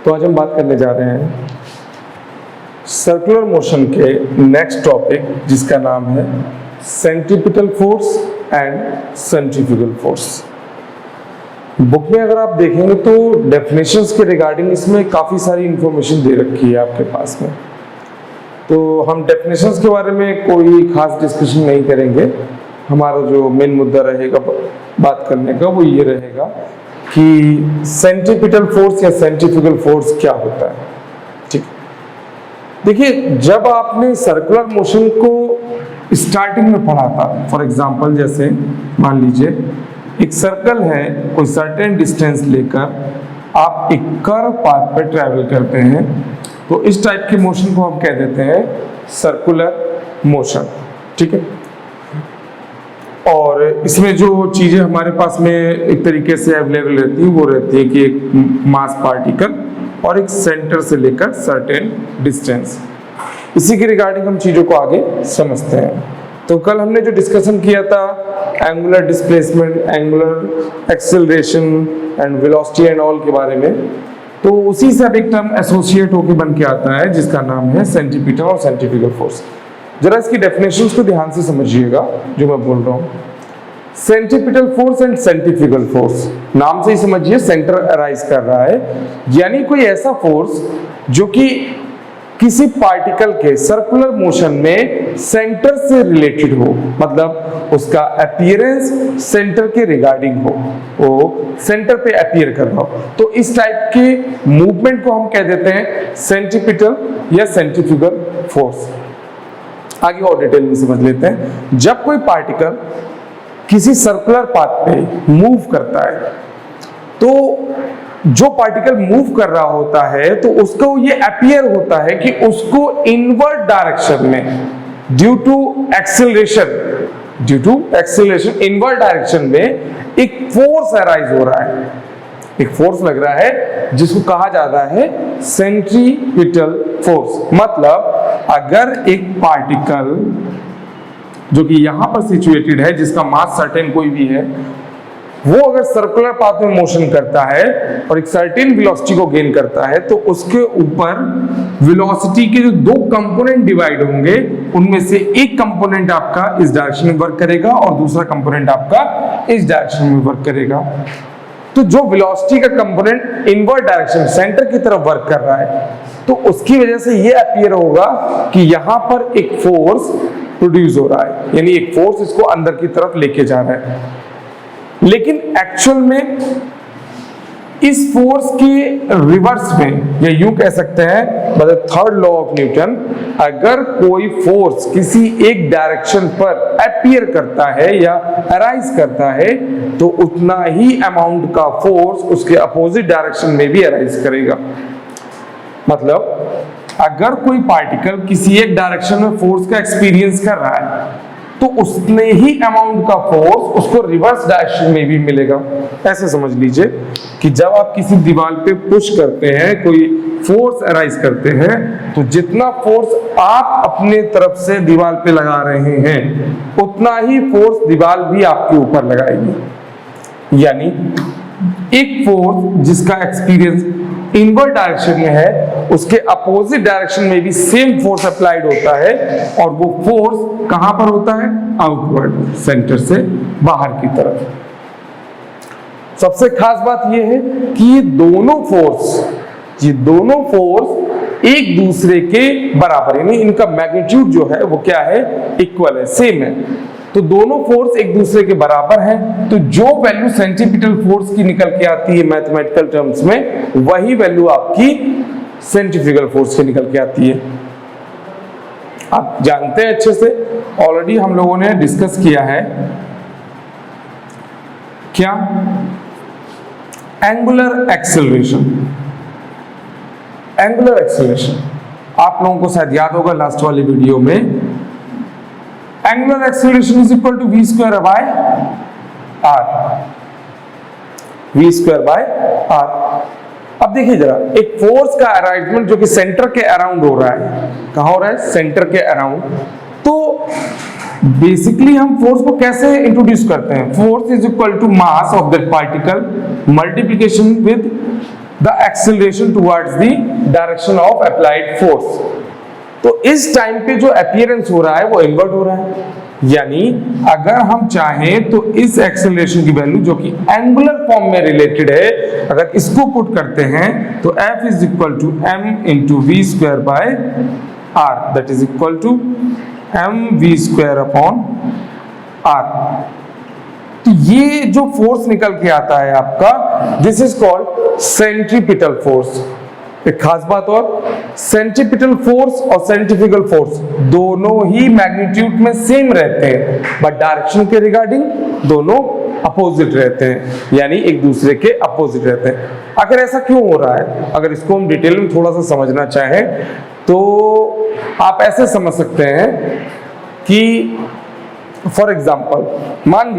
तो आज हम बात करने जा रहे हैं सर्कुलर मोशन के नेक्स्ट टॉपिक, जिसका नाम है centripetal force and centrifugal force. Book में अगर आप देखेंगे तो डेफिनेशंस के रिगार्डिंग इसमें काफ़ी सारी इंफॉर्मेशन दे रखी है आपके पास में। तो हम डेफिनेशंस के बारे में कोई खास डिस्कशन नहीं करेंगे। हमारा जो मेन मुद्दा रहेगा बात करने का वो ये रहेगा कि सेंट्रीपिटल फोर्स या सेंट्रीफ्यूगल फोर्स क्या होता है। ठीक, देखिए, जब आपने सर्कुलर मोशन को स्टार्टिंग में पढ़ा था, फॉर एग्जांपल जैसे मान लीजिए एक सर्कल है, कोई सर्टेन डिस्टेंस लेकर आप एक कर्व पाथ पर ट्रैवल करते हैं, तो इस टाइप के मोशन को हम कह देते हैं सर्कुलर मोशन। ठीक है, और इसमें जो चीजें हमारे पास में एक तरीके से अवेलेबल रहती है वो रहती है कि एक मास पार्टिकल और एक सेंटर से लेकर सर्टेन डिस्टेंस। इसी के रिगार्डिंग हम चीजों को आगे समझते हैं। तो कल हमने जो डिस्कशन किया था angular displacement, angular acceleration and velocity and all के बारे में, तो उसी से अब एक टर्म एसोसिएट होकर बन के आता है जिसका नाम है सेंट्रीपिटल और सेंट्रीफ्यूगल फोर्स। जरा इसकी डेफिनेशंस को ध्यान से समझिएगा जो मैं बोल रहा हूँ। Centripetal force and centrifugal force, नाम से ही समझिए सेंटर अराइज कर रहा है, यानी कोई ऐसा फोर्स जो कि किसी पार्टिकल के सर्कुलर मोशन में सेंटर से रिलेटेड हो, मतलब उसका अपीयरेंस सेंटर के रिगार्डिंग हो, वो सेंटर पे अपीयर कर रहा हो, तो इस टाइप के मूवमेंट को हम कह देते हैं सेंट्रीपिटल या सेंट्रीफ्यूगल फोर्स। आगे और डिटेल में समझ लेते हैं। जब कोई पार्टिकल किसी सर्कुलर पाथ पे मूव करता है, तो जो पार्टिकल मूव कर रहा होता है तो उसको ये अपीयर होता है कि उसको इनवर्ड डायरेक्शन में due to acceleration inward direction में एक फोर्स अराइज हो रहा है, एक फोर्स लग रहा है जिसको कहा जाता है सेंट्रीपिटल फोर्स। मतलब अगर एक पार्टिकल जो कि यहां पर सिचुएटेड है, जिसका मास सर्टेन कोई भी है, वो अगर सर्कुलर पाथ में मोशन करता है और एक सर्टेन वेलोसिटी को गेन करता है, तो उसके ऊपर वेलोसिटी के जो दो कंपोनेंट डिवाइड होंगे, उनमें से एक कंपोनेंट आपका इस डायरेक्शन में वर्क करेगा और दूसरा कंपोनेंट आपका इस डायरेक्शन में वर्क करेगा। तो जो वेलोसिटी का कंपोनेंट इनवर्ड डायरेक्शन सेंटर की तरफ वर्क कर रहा है, तो उसकी वजह से ये अपीयर होगा कि यहां पर एक फोर्स प्रोड्यूस हो रहा है, यानी एक फोर्स इसको अंदर की तरफ लेके जा रहा है। लेकिन एक्चुअल में इस फोर्स के रिवर्स में, या यूं कह सकते हैं मतलब थर्ड लॉ ऑफ न्यूटन, अगर कोई फोर्स किसी एक डायरेक्शन पर अपीयर करता है या अराइज करता है, तो उतना ही अमाउंट का फोर्स उसके अपोजिट डायरेक्शन में भी अराइज करेगा। मतलब अगर कोई पार्टिकल किसी एक डायरेक्शन में फोर्स का एक्सपीरियंस कर रहा है, तो उतने ही अमाउंट का फोर्स उसको रिवर्स डायरेक्शन में भी मिलेगा। ऐसे समझ लीजिए कि जब आप किसी दीवार पे पुश करते हैं, कोई फोर्स अराइज करते हैं, तो जितना फोर्स आप अपने तरफ से दीवार पे लगा रहे हैं, उतना ही फोर्स दीवार भी आपके ऊपर लगाएगी। यानी एक फोर्स जिसका एक्सपीरियंस इनवर्ड डायरेक्शन में है, उसके अपोजिट डायरेक्शन में भी सेम फोर्स अप्लाइड होता है, और वो फोर्स कहां पर होता है? आउटवर्ड, सेंटर से बाहर की तरफ। सबसे खास बात यह है कि ये दोनों फोर्स एक दूसरे के बराबर, यानी इनका मैग्नीट्यूड जो है वो क्या है? इक्वल है, सेम है। तो दोनों फोर्स एक दूसरे के बराबर हैं, तो जो वैल्यू सेंट्रीपिटल फोर्स की निकल के आती है मैथमेटिकल टर्म्स में, वही वैल्यू आपकी सेंट्रीफ्यूगल फोर्स की निकल के आती है। आप जानते हैं अच्छे से, ऑलरेडी हम लोगों ने डिस्कस किया है क्या? Angular acceleration. एंगुलर एक्सेलरेशन आप लोगों को शायद याद होगा लास्ट वाली वीडियो में, angular acceleration is equal to v square by r, v square by r। अब देखिए जरा, एक फोर्स का अरेंजमेंट जो कि सेंटर के अराउंड हो रहा है, कहां हो रहा है? सेंटर के अराउंड। तो बेसिकली हम फोर्स को कैसे इंट्रोड्यूस करते हैं? Force is equal to mass of that particle multiplication with the acceleration towards the direction of applied force. तो इस टाइम पे जो अपीयरेंस हो रहा है वो इन्वर्ट हो रहा है, यानी अगर हम चाहें तो इस एक्सेलरेशन की वैल्यू जो कि एंगुलर फॉर्म में रिलेटेड है, अगर इसको पुट करते हैं तो F is equal to m into v square by r, that is equal to mv square upon r। तो ये जो फोर्स निकल के आता है आपका, this is called centripetal force. एक खास बात और, सेंट्रीपिटल फोर्स और सेंट्रीफ्यूगल फोर्स दोनों ही मैग्नीट्यूड में सेम रहते हैं, बट डायरेक्शन के रिगार्डिंग दोनों अपोजिट रहते हैं, यानी एक दूसरे के अपोजिट रहते हैं। अगर ऐसा क्यों हो रहा है, अगर इसको हम डिटेल में थोड़ा सा समझना चाहें तो आप ऐसे समझ सकते हैं कि फॉर एग्जाम्पल मान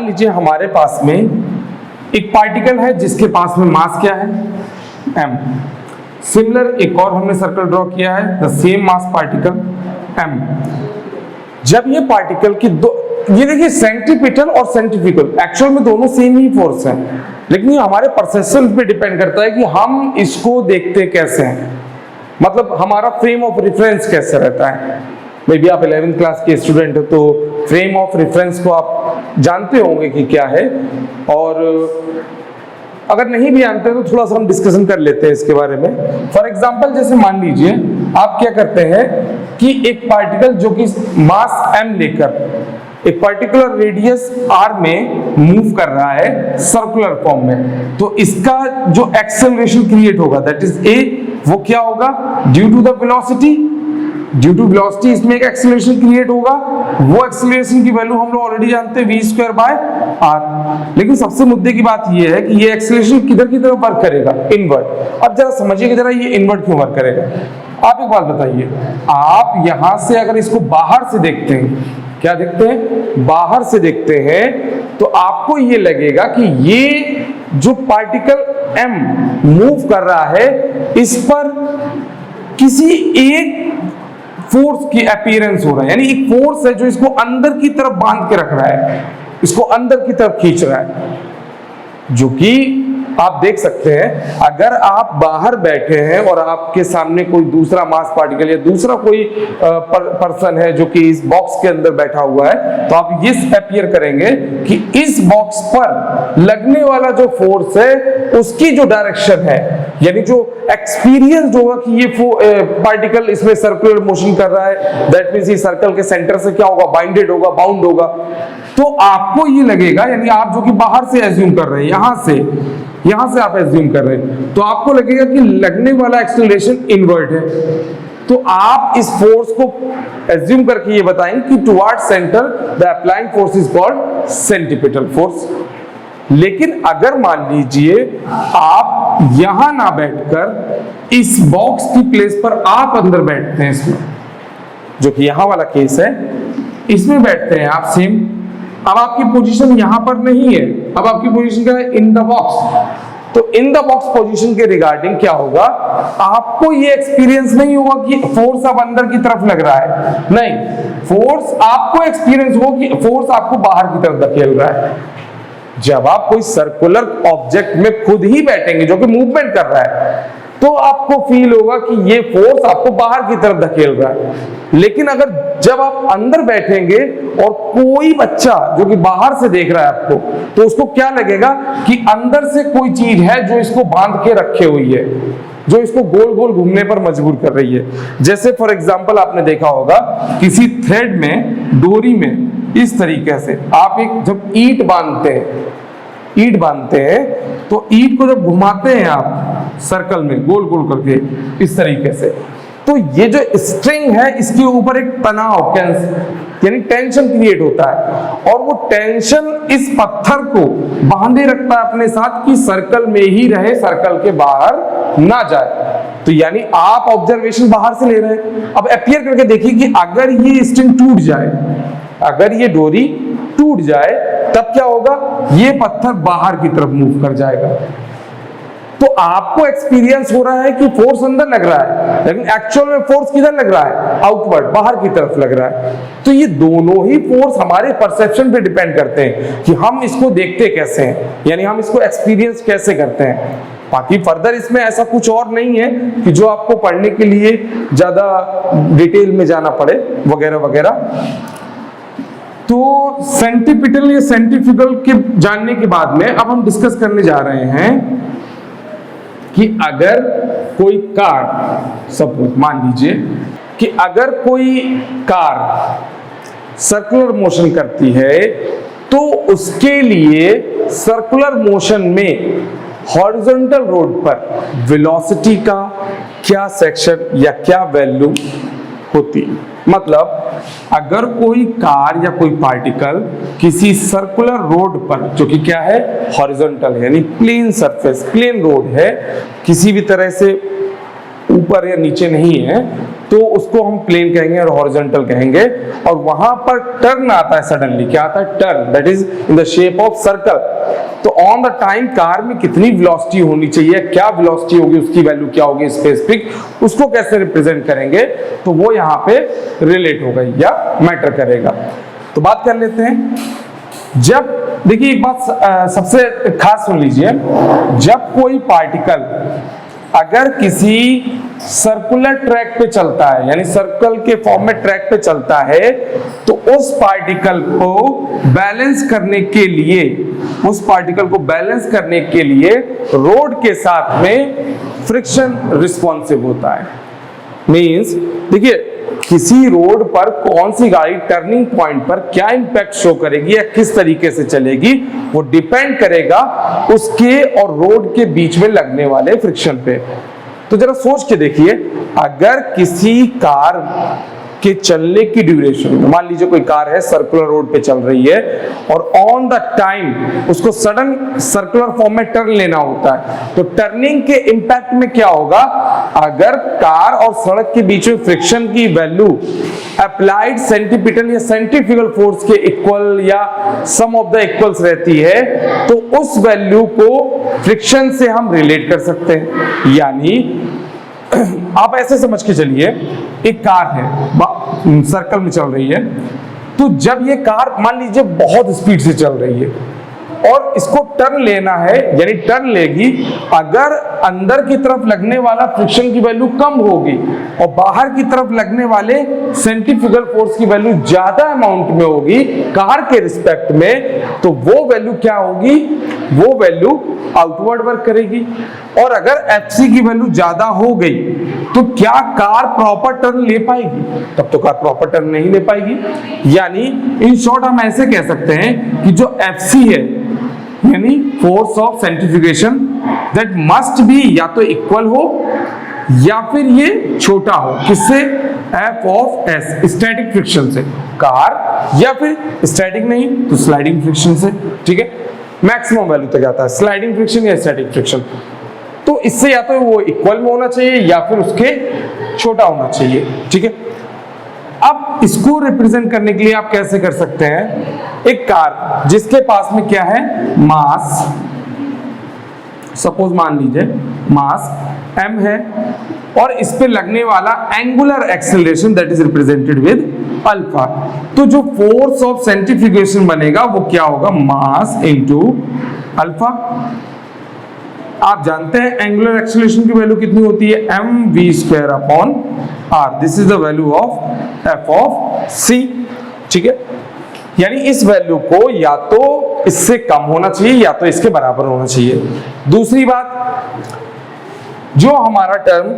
लीजिए हमारे पास में एक पार्टिकल है जिसके पास में मास क्या है, m। सिमिलर एक और हमने सर्कल ड्रॉ किया है, the same mass particle m। जब ये पार्टिकल की दो, ये देखिए सेंट्रीपिटल और सेंट्रीफ्यूगल एक्चुअल में दोनों सेम ही फोर्स हैं, लेकिन ये हमारे परसेप्शन पे डिपेंड करता है कि हम इसको देखते कैसे हैं, मतलब हमारा फ्रेम ऑफ रेफरेंस कैसे रहता है। मे बी आप 11th क्लास के स्टूडेंट हो तो फ्रेम ऑफ रेफरेंस को आप जानते होंगे कि क्या है, और अगर नहीं भी जानते तो थोड़ा सा हम डिस्कशन कर लेते हैं इसके बारे में। फॉर एग्जांपल जैसे मान लीजिए आप क्या करते हैं कि एक पार्टिकल जो कि मास m लेकर एक पर्टिकुलर रेडियस r में मूव कर रहा है सर्कुलर फॉर्म में, तो इसका जो एक्सेलरेशन क्रिएट होगा दैट इज a, वो क्या होगा, due to the velocity. Due to velocity इसमें एक एक्सेलरेशन क्रिएट होगा, वो एक्सेलरेशन की वैल्यू हम लोग ऑलरेडी जानते हैं v स्क्वायर बाय r। लेकिन सबसे मुद्दे की बात ये है कि ये एक्सेलरेशन किधर की तरफ वर्क करेगा, इनवर्ट। अब जरा समझिए कि जरा ये इनवर्ट क्यों वर्क करेगा। आप एक बात बताइए, आप यहां से अगर इसको बाहर से देखते हैं, क्या देखते हैं, बाहर से देखते हैं, तो आपको ये लगेगा कि ये जो पार्टिकल m मूव कर रहा है इस पर किसी एक फोर्स की अपीयरेंस हो रहा है, यानी एक फोर्स है जो इसको अंदर की तरफ बांध के रख रहा है, इसको अंदर की तरफ खींच रहा है, जो कि आप देख सकते हैं अगर आप बाहर बैठे हैं और आपके सामने कोई दूसरा मास पार्टिकल या दूसरा कोई पर्सन है जो कि इस बॉक्स के अंदर बैठा हुआ है, तो आप ये अपीयर करेंगे कि इस बॉक्स पर लगने वाला जो फोर्स है उसकी जो डायरेक्शन है, यानी जो एक्सपीरियंस होगा कि ये पार्टिकल इसमें सर्कुलर मोशन कर रहा है, दैट मींस ये सर्कल के सेंटर से क्या होगा, बाइंडेड होगा, बाउंड होगा। तो आपको ये लगेगा, यानी आप जो कि बाहर से एज्यूम कर रहे हैं, यहां से आप एज्यूम कर रहे हैं, तो आपको लगेगा कि लगने वाला एक्सेलरेशन इनवर्ट है। तो आप इस फोर्स को एज्यूम करके ये बताएंगे कि toward centre the applying force is called centripetal force. लेकिन अगर मान लीजिए आप यहां ना बैठकर इस बॉक्स की प्लेस पर आप अंदर बैठते हैं, इसमें जो कि यहां वाला केस है, इसमें बैठते हैं आप सेम। अब आपकी पोजीशन यहां पर नहीं है, अब आपकी पोजीशन क्या है, इन द बॉक्स। तो इन द बॉक्स पोजीशन के रिगार्डिंग क्या होगा, आपको ये एक्सपीरियंस नहीं होगा कि फोर्स अब अंदर की तरफ लग रहा है, नहीं, फोर्स आपको एक्सपीरियंस हो कि फोर्स आपको बाहर की तरफ धकेल रहा है। जब आप कोई सर्कुलर ऑब्जेक्ट में खुद ही बैठेंगे जो कि मूवमेंट कर रहा है, तो आपको फील होगा कि ये फोर्स आपको बाहर की तरफ धकेल रहा है। लेकिन अगर जब आप अंदर बैठेंगे और कोई बच्चा जो कि बाहर से देख रहा है आपको, तो उसको क्या लगेगा कि अंदर से कोई चीज है जो इसको बांध के रखे हुई है, जो इसको गोल गोल घूमने पर मजबूर कर रही है। जैसे फॉर एग्जांपल आपने देखा होगा किसी थ्रेड में, डोरी में, इस तरीके से आप एक जब ईंट बांधते हैं तो ईंट को जब घुमाते हैं आप सर्कल में गोल गोल करके इस तरीके से, तो ये जो स्ट्रिंग है इसके ऊपर एक तनाव यानी टेंशन क्रिएट होता है, और वो टेंशन इस पत्थर को बांधे रखता है अपने साथ कि सर्कल में ही रहे, सर्कल के बाहर ना जाए। तो यानी आप ऑब्जर्वेशन बाहर से ले रहे हैं। अब अपीयर करके देखिए कि अगर ये स्ट्रिंग टूट जाए, अगर ये डोरी टूट जाए, तब क्या होगा, ये पत्थर बाहर की तरफ मूव कर जाएगा। तो आपको एक्सपीरियंस हो रहा है कि फोर्स अंदर लग रहा है, लेकिन एक्चुअल में फोर्स किधर लग रहा है, आउटवर्ड, बाहर की तरफ लग रहा है। तो ये दोनों ही फोर्स हमारे परसेप्शन पे डिपेंड करते हैं कि हम इसको देखते कैसे हैं, यानी हम इसको एक्सपीरियंस कैसे करते हैं। बाकी फर्दर इसमें ऐसा कुछ और नहीं है कि जो आपको पढ़ने के लिए ज्यादा डिटेल में जाना पड़े वगैरह वगैरह। तो सेंट्रीपिटल या सेंट्रीफ्यूगल के जानने के बाद में अब हम डिस्कस करने जा रहे हैं कि अगर कोई कार, सपोज मान लीजिए कि अगर कोई कार सर्कुलर मोशन करती है तो उसके लिए सर्कुलर मोशन में हॉरिजॉन्टल रोड पर वेलोसिटी का क्या सेक्शन या क्या वैल्यू होती है। मतलब अगर कोई कार या कोई पार्टिकल किसी सर्कुलर रोड पर, जो कि क्या है, हॉरिजॉन्टल है, यानी प्लेन सरफेस, प्लेन रोड है, किसी भी तरह से ऊपर या नीचे नहीं है, तो उसको हम प्लेन कहेंगे और हॉरिजॉन्टल कहेंगे। और वहां पर टर्न आता है सडनली, क्या आता है, turn, that is in the shape of circle. तो ऑन द टाइम कार में कितनी वेलोसिटी होनी चाहिए, क्या वेलोसिटी होगी, उसकी वैल्यू क्या होगी स्पेसिफिक, उसको कैसे रिप्रेजेंट करेंगे, तो वो यहाँ पे रिलेट होगा या मैटर करेगा। तो बात कर लेते हैं। जब देखिए एक बात सबसे खास सुन लीजिए, जब कोई पार्टिकल अगर किसी सर्कुलर ट्रैक पे चलता है, यानी सर्कल के फॉर्म में ट्रैक पे चलता है, तो उस पार्टिकल को बैलेंस करने के लिए, रोड के साथ में फ्रिक्शन रिस्पॉन्सिव होता है। मींस देखिए किसी रोड पर कौन सी गाड़ी टर्निंग पॉइंट पर क्या इंपैक्ट शो करेगी या किस तरीके से चलेगी, वो डिपेंड करेगा उसके और रोड के बीच में लगने वाले फ्रिक्शन पे। तो जरा सोच के देखिए, अगर किसी कार के चलने की ड्यूरेशन, मान लीजिए कोई कार है सर्कुलर रोड पे चल रही है और ऑन द टाइम उसको सडन सर्कुलर फॉर्म में टर्न लेना होता है, तो टर्निंग के इंपैक्ट में क्या होगा, अगर कार और सड़क के बीच में फ्रिक्शन की वैल्यू अप्लाइड सेंट्रीपिटल या सेंट्रीफ्यूगल फोर्स के इक्वल या सम ऑफ द इक्वल्स रहती है, तो उस वैल्यू को फ्रिक्शन से हम रिलेट कर सकते हैं। यानी आप ऐसे समझ के चलिए, एक कार है सर्कल में चल रही है, तो जब ये कार मान लीजिए बहुत स्पीड से चल रही है और इसको टर्न लेना है, यानी टर्न लेगी, अगर अंदर की तरफ लगने वाला फ्रिक्शन की वैल्यू कम होगी और बाहर की तरफ लगने वाले सेंट्रीफ्यूगल फोर्स की वैल्यू ज्यादा अमाउंट में होगी कार के रिस्पेक्ट में, तो वो वैल्यू क्या होगी, वो वैल्यू आउटवर्ड वर्क करेगी। और अगर एफसी की वैल्यू ज्यादा हो गई तो क्या कार प्रॉपर टर्न ले पाएगी, तब तो कार प्रॉपर टर्न नहीं ले पाएगी। यानी इन शॉर्ट हम ऐसे कह सकते हैं कि जो एफसी है, यानी force of centrifugation, that must be या तो इक्वल हो या फिर ये छोटा हो, किससे, F of S, static friction से, कार, या फिर स्टैटिक नहीं तो स्लाइडिंग फ्रिक्शन से। ठीक है, मैक्सिमम वैल्यू तक आता है, स्लाइडिंग फ्रिक्शन या स्टैटिक फ्रिक्शन। तो इससे या तो वो इक्वल में होना चाहिए या फिर उसके छोटा होना चाहिए। ठीक है, अब इसको रिप्रेजेंट करने के लिए आप कैसे कर सकते हैं, एक कार जिसके पास में क्या है, मास, सपोज मान लीजिए मास m है और इस पे लगने वाला angular acceleration that is represented with alpha. तो जो फोर्स ऑफ सेंट्रीफ्यूगेशन बनेगा वो क्या होगा, मास इनटू अल्फा। आप जानते हैं एंगुलर एक्सेलरेशन की वैल्यू कितनी होती है, mv² upon r, this is the value of f of c। ठीक है, यानी इस वैल्यू को या तो इससे कम होना चाहिए या तो इसके बराबर होना चाहिए। दूसरी बात, जो हमारा टर्म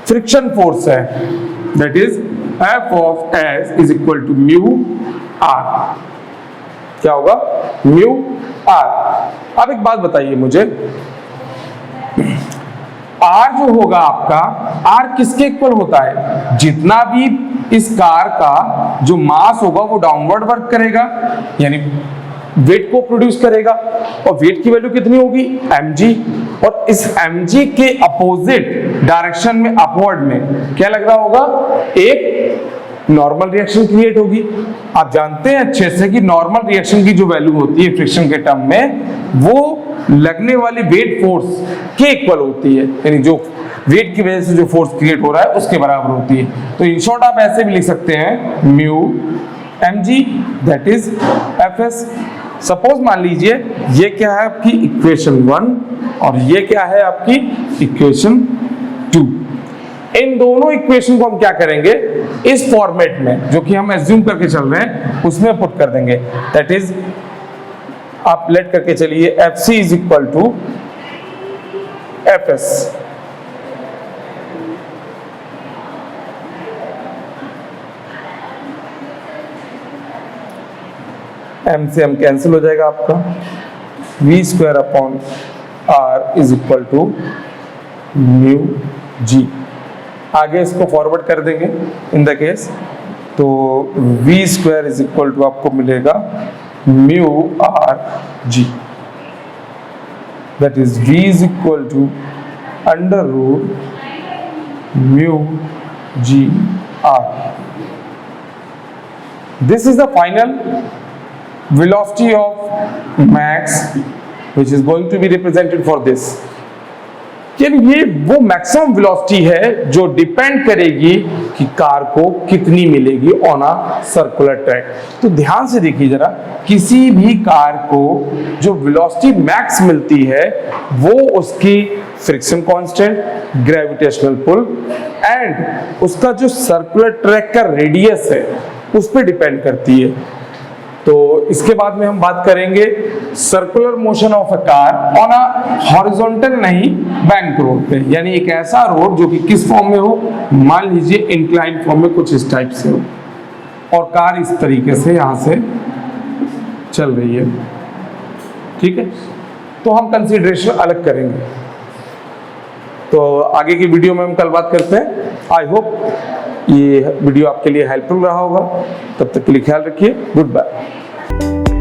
फ्रिक्शन फोर्स है, that is f of s is equal to mu r, क्या होगा, म्यू r। अब एक बात बताइए मुझे, R जो होगा आपका, R किसके इक्वल होता है, जितना भी इस कार का जो मास होगा वो डाउनवर्ड वर्क करेगा, यानी वेट को प्रोड्यूस करेगा, और वेट की वैल्यू कितनी होगी, mg, और इस mg के अपोजिट डायरेक्शन में अपवर्ड में क्या लग रहा होगा, एक नॉर्मल रिएक्शन क्रिएट होगी। आप जानते हैं अच्छे से कि नॉर्मल रिएक्शन की जो वैल्यू होती है फ्रिक्शन के टर्म में, वो लगने वाली वेट फोर्स के इक्वल होती है, यानी जो वेट की वजह से जो फोर्स क्रिएट हो रहा है उसके बराबर होती है। तो इन शॉर्ट आप ऐसे भी लिख सकते हैं mu mg that is fs। Suppose मान लीजिए ये क्या है आपकी इक्वेशन 1 और ये क्या है आपकी इक्वेशन 2। इन दोनों इक्वेशन को हम क्या करेंगे, इस फॉर्मेट में जो कि हम एज्यूम करके चल रहे हैं उसमें पुट कर देंगे। दैट इज आप लेट करके चलिए fc is equal to fs। m से m कैंसिल हो जाएगा आपका, v square upon r is equal to mu g। आगे इसको फॉरवर्ड कर देंगे इन द केस, तो v square is equal to आपको मिलेगा mu r g, that is v is equal to under root mu g r। This is the final velocity of max which is going to be represented for this। यानी ये वो maximum velocity है जो depend करेगी कि car को कितनी मिलेगी ऑन अ सर्कुलर ट्रैक। तो ध्यान से देखिए जरा, किसी भी कार को जो वेलोसिटी मैक्स मिलती है वो उसकी friction constant, gravitational pull and उसका जो सर्कुलर ट्रैक का रेडियस है उस पर डिपेंड करती है। तो इसके बाद में हम बात करेंगे circular motion of a car on a horizontal नहीं बैंक रोड पे, यानी एक ऐसा रोड जो कि किस फॉर्म में हो, मान लीजिए इंक्लाइन फॉर्म में कुछ इस टाइप से हो और कार इस तरीके से यहां से चल रही है। ठीक है, तो हम कंसीडरेशन अलग करेंगे, तो आगे की वीडियो में हम कल बात करते हैं। आई होप ये वीडियो आपके लिए हेल्पफुल रहा होगा। तब तक के लिए ख्याल रखिए। Good bye.